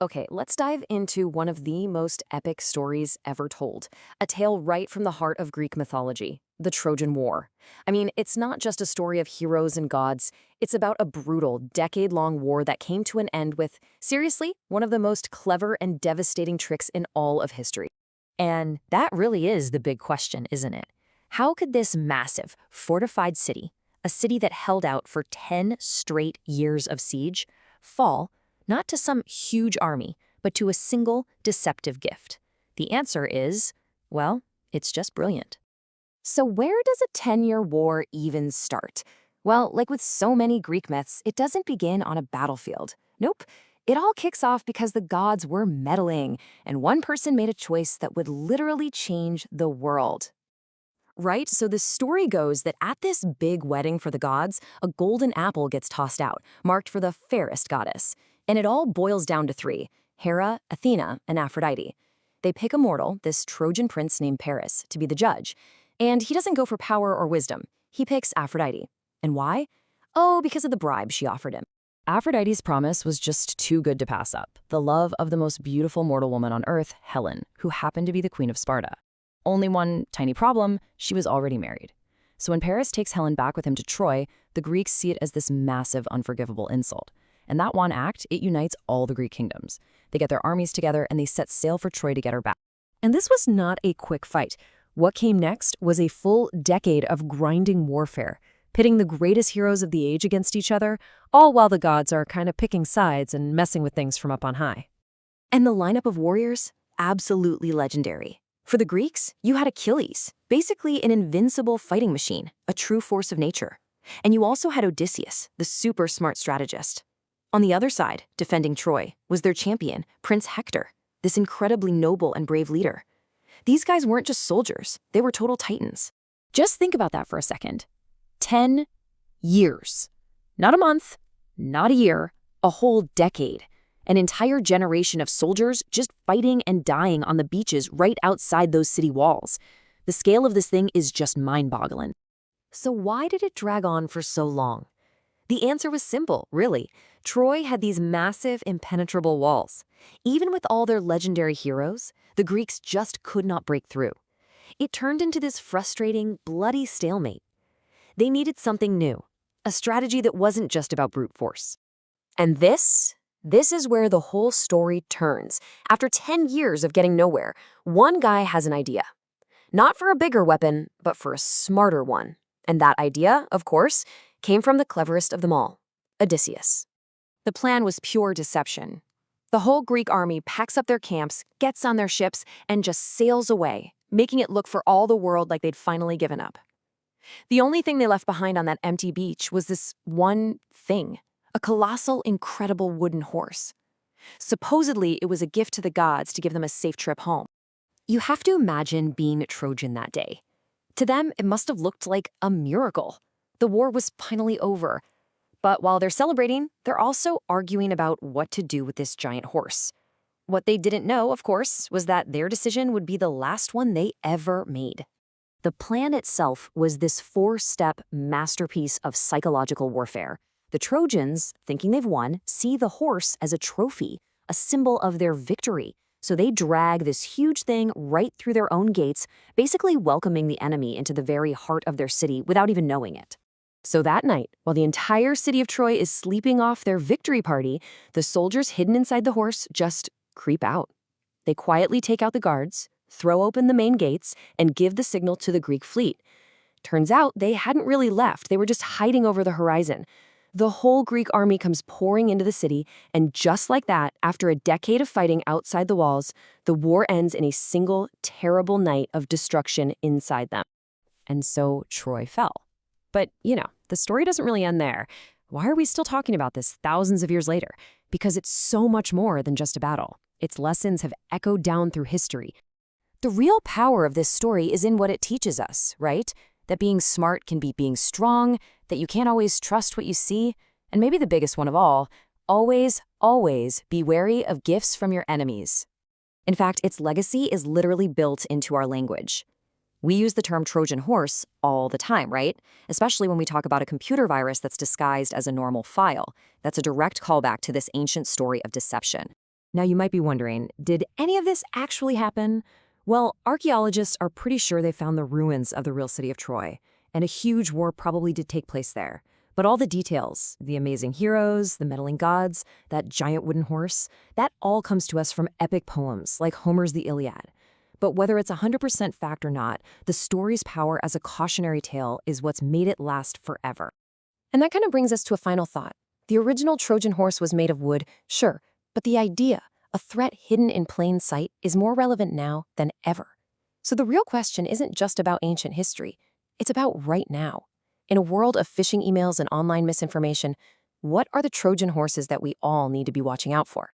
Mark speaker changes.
Speaker 1: Okay, let's dive into one of the most epic stories ever told, a tale right from the heart of Greek mythology, the Trojan War. I mean, it's not just a story of heroes and gods, it's about a brutal, decade-long war that came to an end with, seriously, one of the most clever and devastating tricks in all of history.
Speaker 2: And that really is the big question, isn't it? How could this massive, fortified city, a city that held out for 10 straight years of siege, fall not to some huge army, but to a single deceptive gift? The answer is, well, it's just brilliant.
Speaker 1: So where does a 10-year war even start? Well, like with so many Greek myths, it doesn't begin on a battlefield. Nope. It all kicks off because the gods were meddling, and one person made a choice that would literally change the world. Right? So the story goes that at this big wedding for the gods, a golden apple gets tossed out, marked for the fairest goddess. And it all boils down to three: Hera, Athena, and Aphrodite. They pick a mortal, this Trojan prince named Paris, to be the judge. And he doesn't go for power or wisdom. He picks Aphrodite. And why? Oh, because of the bribe she offered him. Aphrodite's promise was just too good to pass up: the love of the most beautiful mortal woman on earth, Helen, who happened to be the queen of Sparta. Only one tiny problem: she was already married. So when Paris takes Helen back with him to Troy, the Greeks see it as this massive, unforgivable insult. And that one act, it unites all the Greek kingdoms. They get their armies together and they set sail for Troy to get her back. And this was not a quick fight. What came next was a full decade of grinding warfare, pitting the greatest heroes of the age against each other, all while the gods are kind of picking sides and messing with things from up on high. And the lineup of warriors? Absolutely legendary. For the Greeks, you had Achilles, basically an invincible fighting machine, a true force of nature. And you also had Odysseus, the super smart strategist. On the other side, defending Troy, was their champion, Prince Hector, this incredibly noble and brave leader. These guys weren't just soldiers, they were total titans. Just think about that for a second. 10 years. Not a month, not a year, a whole decade. An entire generation of soldiers just fighting and dying on the beaches right outside those city walls. The scale of this thing is just mind-boggling. So why did it drag on for so long? The answer was simple, really. Troy had these massive, impenetrable walls. Even with all their legendary heroes, the Greeks just could not break through. It turned into this frustrating, bloody stalemate. They needed something new, a strategy that wasn't just about brute force. And this is where the whole story turns. After 10 years of getting nowhere, one guy has an idea. Not for a bigger weapon, but for a smarter one. And that idea, of course, came from the cleverest of them all, Odysseus. The plan was pure deception. The whole Greek army packs up their camps, gets on their ships, and just sails away, making it look for all the world like they'd finally given up. The only thing they left behind on that empty beach was this one thing: a colossal, incredible wooden horse. Supposedly, it was a gift to the gods to give them a safe trip home. You have to imagine being Trojan that day. To them, it must have looked like a miracle. The war was finally over. But while they're celebrating, they're also arguing about what to do with this giant horse. What they didn't know, of course, was that their decision would be the last one they ever made. The plan itself was this four-step masterpiece of psychological warfare. The Trojans, thinking they've won, see the horse as a trophy, a symbol of their victory. So they drag this huge thing right through their own gates, basically welcoming the enemy into the very heart of their city without even knowing it. So that night, while the entire city of Troy is sleeping off their victory party, the soldiers hidden inside the horse just creep out. They quietly take out the guards, throw open the main gates, and give the signal to the Greek fleet. Turns out they hadn't really left, they were just hiding over the horizon. The whole Greek army comes pouring into the city, and just like that, after a decade of fighting outside the walls, the war ends in a single, terrible night of destruction inside them. And so Troy fell. But, the story doesn't really end there. Why are we still talking about this thousands of years later? Because it's so much more than just a battle. Its lessons have echoed down through history. The real power of this story is in what it teaches us, right? That being smart can beat being strong, that you can't always trust what you see, and maybe the biggest one of all, always, always be wary of gifts from your enemies. In fact, its legacy is literally built into our language. We use the term Trojan horse all the time, right? Especially when we talk about a computer virus that's disguised as a normal file. That's a direct callback to this ancient story of deception. Now you might be wondering, did any of this actually happen? Well, archaeologists are pretty sure they found the ruins of the real city of Troy, and a huge war probably did take place there. But all the details, the amazing heroes, the meddling gods, that giant wooden horse, that all comes to us from epic poems like Homer's The Iliad. But whether it's 100% fact or not, the story's power as a cautionary tale is what's made it last forever. And that kind of brings us to a final thought. The original Trojan horse was made of wood, sure, but the idea, a threat hidden in plain sight, is more relevant now than ever. So the real question isn't just about ancient history, it's about right now. In a world of phishing emails and online misinformation, what are the Trojan horses that we all need to be watching out for?